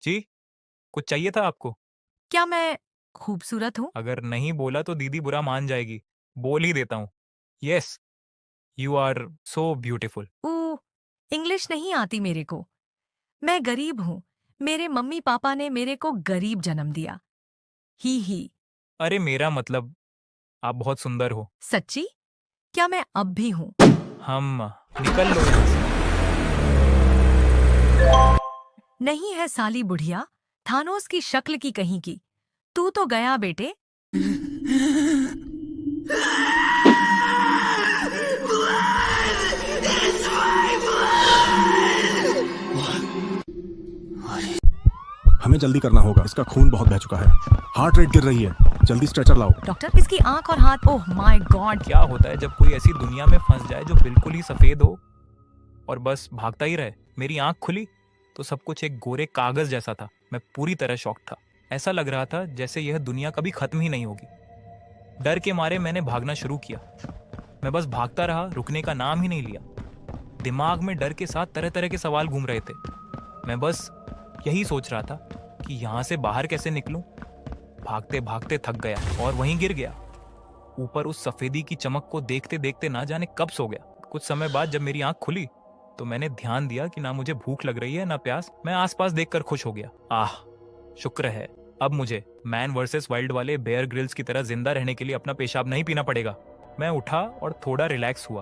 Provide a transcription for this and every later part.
जी, कुछ चाहिए था आपको? क्या मैं खूबसूरत हूँ? अगर नहीं बोला तो दीदी बुरा मान जाएगी। बोल ही देता हूँ। Yes, you are so beautiful. ऊ, इंग्लिश नहीं आती मेरे को। मैं गरीब हूँ। मेरे मम्मी पापा ने मेरे को गरीब जन्म दिया। ही। अरे मेरा मतलब, आप बहुत सुंदर हो। सच्ची? क्या मैं अब भी हूँ? हम निकल लो यहाँ से। नहीं है साली बुढ़िया, थानोस की शक्ल की कहीं की। तू तो गया बेटे। हमें जल्दी करना होगा, इसका खून बहुत बह चुका है। हार्ट रेट गिर रही है। जल्दी स्ट्रेचर लाओ। डॉक्टर, इसकी आंख और हाथ, ओह माय गॉड। क्या होता है जब कोई ऐसी दुनिया में फंस जाए जो बिल्कुल ही सफेद हो और बस भागता ही रहे? मेरी आंख खुली तो सब कुछ एक गोरे कागज जैसा था। मैं पूरी तरह शॉक था। ऐसा लग रहा था जैसे यह दुनिया कभी खत्म ही नहीं होगी। डर के मारे मैंने भागना शुरू किया। मैं बस भागता रहा, रुकने का नाम ही नहीं लिया। दिमाग में डर के साथ तरह तरह के सवाल घूम रहे थे। मैं बस यही सोच रहा था कि यहाँ से बाहर कैसे निकलूं। भागते भागते थक गया और वहीं गिर गया। ऊपर उस सफेदी की चमक को देखते देखते ना जाने कब सो गया। कुछ समय बाद जब मेरी आंख खुली तो मैंने ध्यान दिया कि ना मुझे भूख लग रही है ना प्यास। मैं आसपास देखकर खुश हो गया। आह, शुक्र है, अब मुझे मैन वर्सेस वाइल्ड वाले बेयर ग्रिल्स की तरह जिंदा रहने के लिए अपना पेशाब नहीं पीना पड़ेगा। मैं उठा और थोड़ा रिलैक्स हुआ,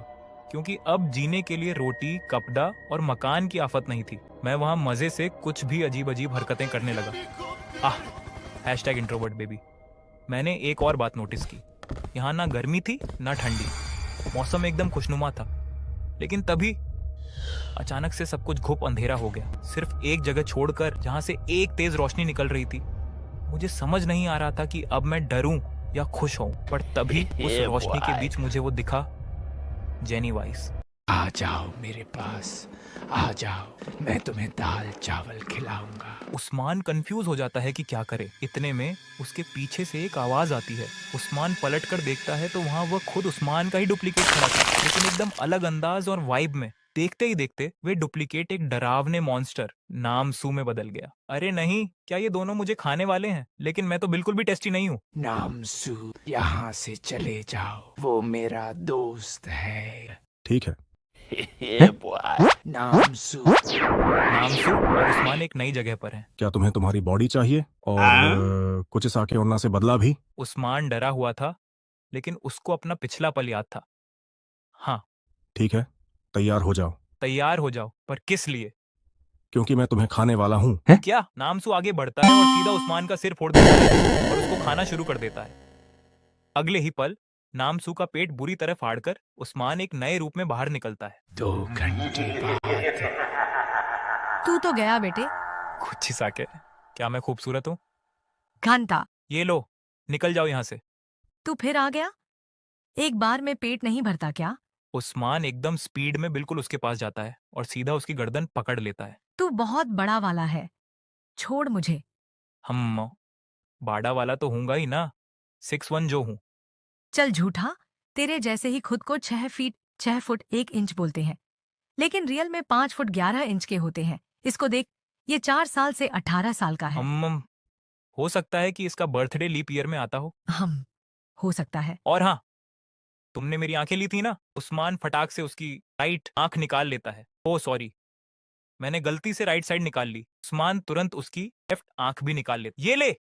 क्योंकि अब जीने के लिए रोटी, कपड़ा और मकान की आफत नहीं थी। मैं वहां मजे से कुछ भी अजीब अजीब हरकतें करने लगा। आह, हैशटैग इंट्रोवर्ट बेबी। मैंने एक और बात नोटिस की। यहाँ ना गर्मी थी ना ठंडी। मौसम एकदम खुशनुमा था। लेकिन तभी अचानक से सब कुछ घुप अंधेरा हो गया, सिर्फ एक जगह छोड़कर जहां से एक तेज रोशनी निकल रही थी। मुझे समझ नहीं आ रहा था कि अब मैं डरूं या खुश हूं, पर तभी उस रोशनी के बीच मुझे वो दिखा, जेनी वाइस। आ जाओ मेरे पास, आ जाओ, मैं तुम्हें दाल चावल खिलाऊंगा। उस्मान कंफ्यूज हो जाता है कि क्या करे। इतने में उसके पीछे से एक आवाज आती है। उस्मान पलट कर देखता है तो वहां वह खुद उस्मान का ही डुप्लीकेट खड़ा था, लेकिन एकदम अलग अंदाज और वाइब में। देखते ही देखते वे डुप्लीकेट एक डरावने मॉन्स्टर नामसू में बदल गया। अरे नहीं, क्या ये दोनों मुझे खाने वाले हैं? लेकिन मैं तो बिल्कुल भी टेस्टी नहीं हूँ। नामसू, यहाँ से चले जाओ, वो मेरा दोस्त है। ठीक है। नामसू। नामसू और उस्मान एक नई जगह पर हैं। क्या तुम्हें तुम्हारी बॉडी चाहिए और कुछ इस आके ओन्ना से बदला भी? उस्मान डरा हुआ था, लेकिन उसको अपना पिछला पल याद था। हाँ, ठीक है, तैयार हो जाओ, तैयार हो जाओ, पर किस लिए? क्योंकि मैं तुम्हें खाने वाला हूँ। क्या? नामसू आगे बढ़ता है और सीधा उस्मान का सिर फोड़ देता है और उसको खाना शुरू कर देता है। अगले ही पल नामसू का पेट बुरी तरह फाड़कर उस्मान एक नए रूप में बाहर निकलता है। 2 घंटे बाद। तू तो गया बेटे। कुछ ही साके, क्या मैं खूबसूरत हूँ? घंटा। ये लो, निकल जाओ यहाँ से। तू फिर आ गया। एक बार में पेट नहीं भरता क्या? उस्मान एकदम स्पीड में बिल्कुल उसके पास जाता है और सीधा उसकी गर्दन पकड़ लेता है। तू बहुत बड़ा वाला है। छोड़ मुझे। हम बाड़ा वाला तो हूंगा ही ना, 6'1" जो हूँ। चल झूठा। तेरे जैसे ही खुद को 6 फीट 6 फुट 1 इंच बोलते हैं, लेकिन रियल में 5 फुट 11 इंच के होते हैं। इसको देख, ये 4 साल से 18 साल का है। हम हो सकता है कि इसका बर्थडे लीप ईयर में आता हो। हम हो सकता है। और हाँ, तुमने मेरी आंखें ली थी ना? उस्मान फटाक से उसकी राइट आंख निकाल लेता है। ओ सॉरी, मैंने गलती से राइट साइड निकाल ली। उस्मान तुरंत उसकी लेफ्ट आंख भी निकाल लेता। ये ले,